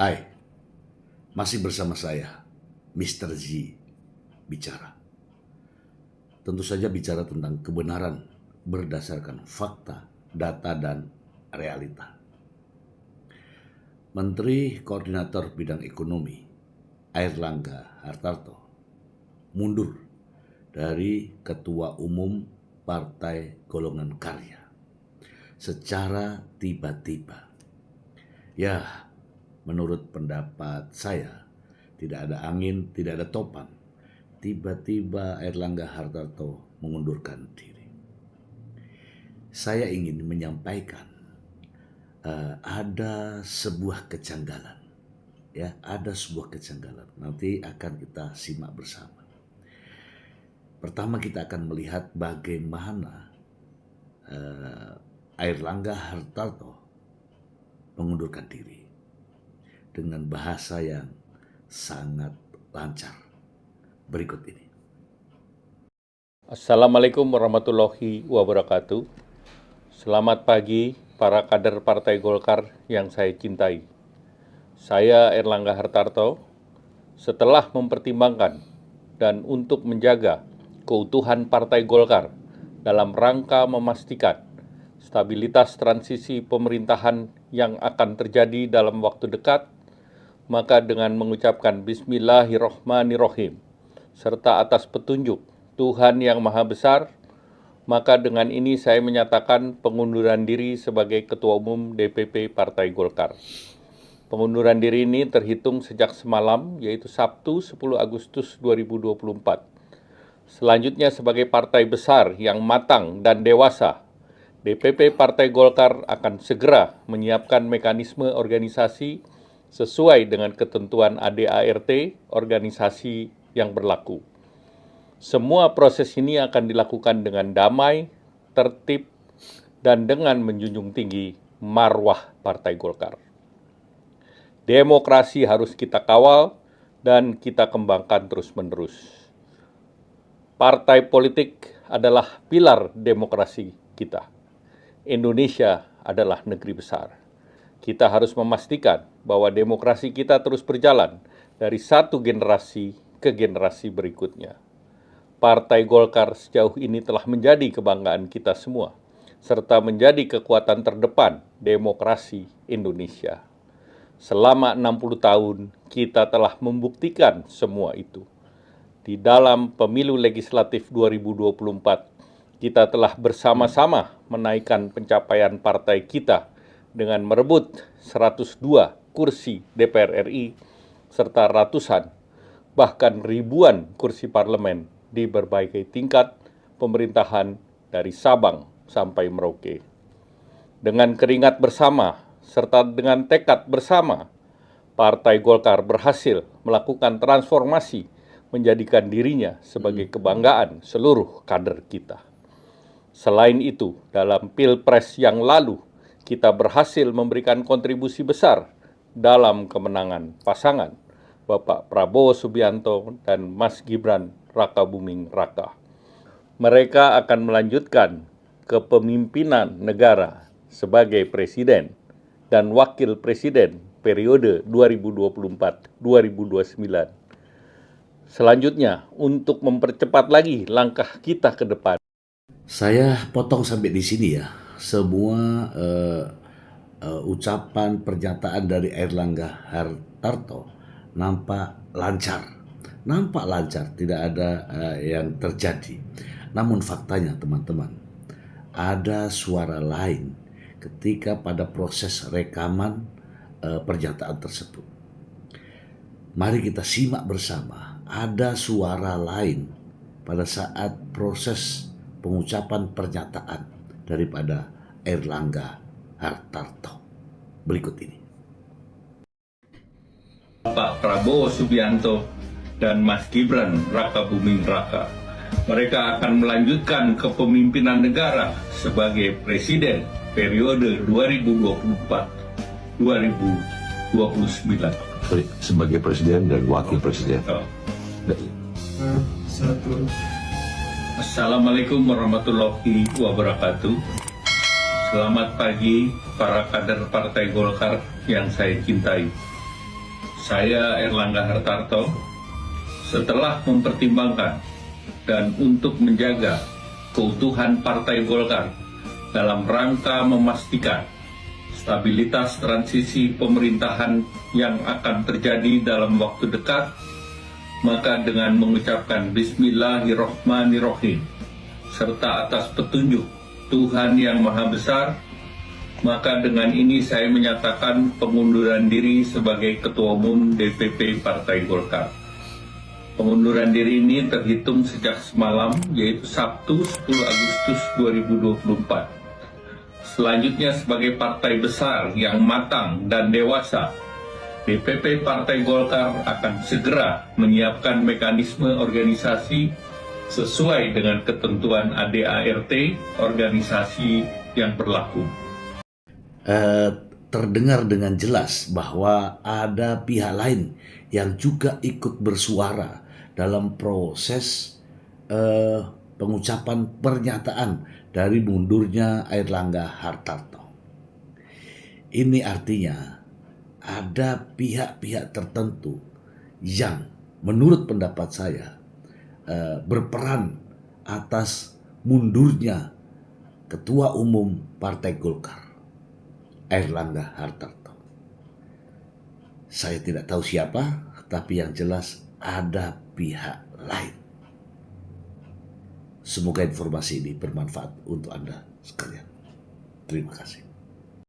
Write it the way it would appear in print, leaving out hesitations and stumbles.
Hai, masih bersama saya, Mr. Z, bicara. Tentu saja bicara tentang kebenaran berdasarkan fakta, data, dan realita. Menteri Koordinator Bidang Ekonomi, Airlangga Hartarto, mundur dari Ketua Umum Partai Golongan Karya secara tiba-tiba. Ya, menurut pendapat saya, tidak ada angin, tidak ada topan. Tiba-tiba Airlangga Hartarto mengundurkan diri. Saya ingin menyampaikan ada sebuah kejanggalan. Ya, ada sebuah kejanggalan. Nanti akan kita simak bersama. Pertama kita akan melihat bagaimana Airlangga Hartarto mengundurkan diri dengan bahasa yang sangat lancar. Berikut ini. Assalamualaikum warahmatullahi wabarakatuh. Selamat pagi para kader Partai Golkar yang saya cintai. Saya Airlangga Hartarto, setelah mempertimbangkan dan untuk menjaga keutuhan Partai Golkar dalam rangka memastikan stabilitas transisi pemerintahan yang akan terjadi dalam waktu dekat, maka dengan mengucapkan Bismillahirrohmanirrohim, serta atas petunjuk Tuhan Yang Maha Besar, maka dengan ini saya menyatakan pengunduran diri sebagai Ketua Umum DPP Partai Golkar. Pengunduran diri ini terhitung sejak semalam, yaitu Sabtu 10 Agustus 2024. Selanjutnya sebagai partai besar yang matang dan dewasa, DPP Partai Golkar akan segera menyiapkan mekanisme organisasi sesuai dengan ketentuan ADART organisasi yang berlaku. Semua proses ini akan dilakukan dengan damai, tertib, dan dengan menjunjung tinggi marwah Partai Golkar. Demokrasi harus kita kawal dan kita kembangkan terus-menerus. Partai politik adalah pilar demokrasi kita. Indonesia adalah negeri besar. Kita harus memastikan bahwa demokrasi kita terus berjalan dari satu generasi ke generasi berikutnya. Partai Golkar sejauh ini telah menjadi kebanggaan kita semua, serta menjadi kekuatan terdepan demokrasi Indonesia. Selama 60 tahun, kita telah membuktikan semua itu. Di dalam pemilu legislatif 2024, kita telah bersama-sama menaikkan pencapaian partai kita dengan merebut 102 kursi DPR RI serta ratusan, bahkan ribuan kursi parlemen di berbagai tingkat pemerintahan dari Sabang sampai Merauke. Dengan keringat bersama serta dengan tekad bersama, Partai Golkar berhasil melakukan transformasi menjadikan dirinya sebagai kebanggaan seluruh kader kita. Selain itu, dalam Pilpres yang lalu, kita berhasil memberikan kontribusi besar dalam kemenangan pasangan Bapak Prabowo Subianto dan Mas Gibran Rakabuming Raka. Mereka akan melanjutkan kepemimpinan negara sebagai presiden dan wakil presiden periode 2024-2029. Selanjutnya, untuk mempercepat lagi langkah kita ke depan. Saya potong sampai di sini ya. Semua ucapan pernyataan dari Airlangga Hartarto nampak lancar, tidak ada yang terjadi. Namun faktanya teman-teman, ada suara lain ketika pada proses rekaman pernyataan tersebut. Mari kita simak bersama. Ada suara lain pada saat proses pengucapan pernyataan daripada Airlangga Hartarto. Berikut ini. Pak Prabowo Subianto dan Mas Gibran Rakabuming Raka. Mereka akan melanjutkan kepemimpinan negara sebagai presiden periode 2024-2029. Sebagai presiden dan wakil presiden. Assalamualaikum warahmatullahi wabarakatuh. Selamat pagi para kader Partai Golkar yang saya cintai. saya Erlangga Hartarto, setelah mempertimbangkan dan untuk menjaga keutuhan Partai Golkar dalam rangka memastikan stabilitas transisi pemerintahan yang akan terjadi dalam waktu dekat, maka dengan mengucapkan Bismillahirrahmanirrahim serta atas petunjuk Tuhan Yang Maha Besar, maka dengan ini saya menyatakan pengunduran diri sebagai Ketua Umum DPP Partai Golkar. Pengunduran diri ini terhitung sejak semalam, yaitu Sabtu 10 Agustus 2024. Selanjutnya sebagai partai besar yang matang dan dewasa, DPP Partai Golkar akan segera menyiapkan mekanisme organisasi sesuai dengan ketentuan ADART organisasi yang berlaku. Terdengar dengan jelas bahwa ada pihak lain yang juga ikut bersuara dalam proses pengucapan pernyataan dari mundurnya Airlangga Hartarto. Ini artinya ada pihak-pihak tertentu yang menurut pendapat saya berperan atas mundurnya Ketua Umum Partai Golkar, Airlangga Hartarto. Saya tidak tahu siapa, tapi yang jelas ada pihak lain. Semoga informasi ini bermanfaat untuk Anda sekalian. Terima kasih.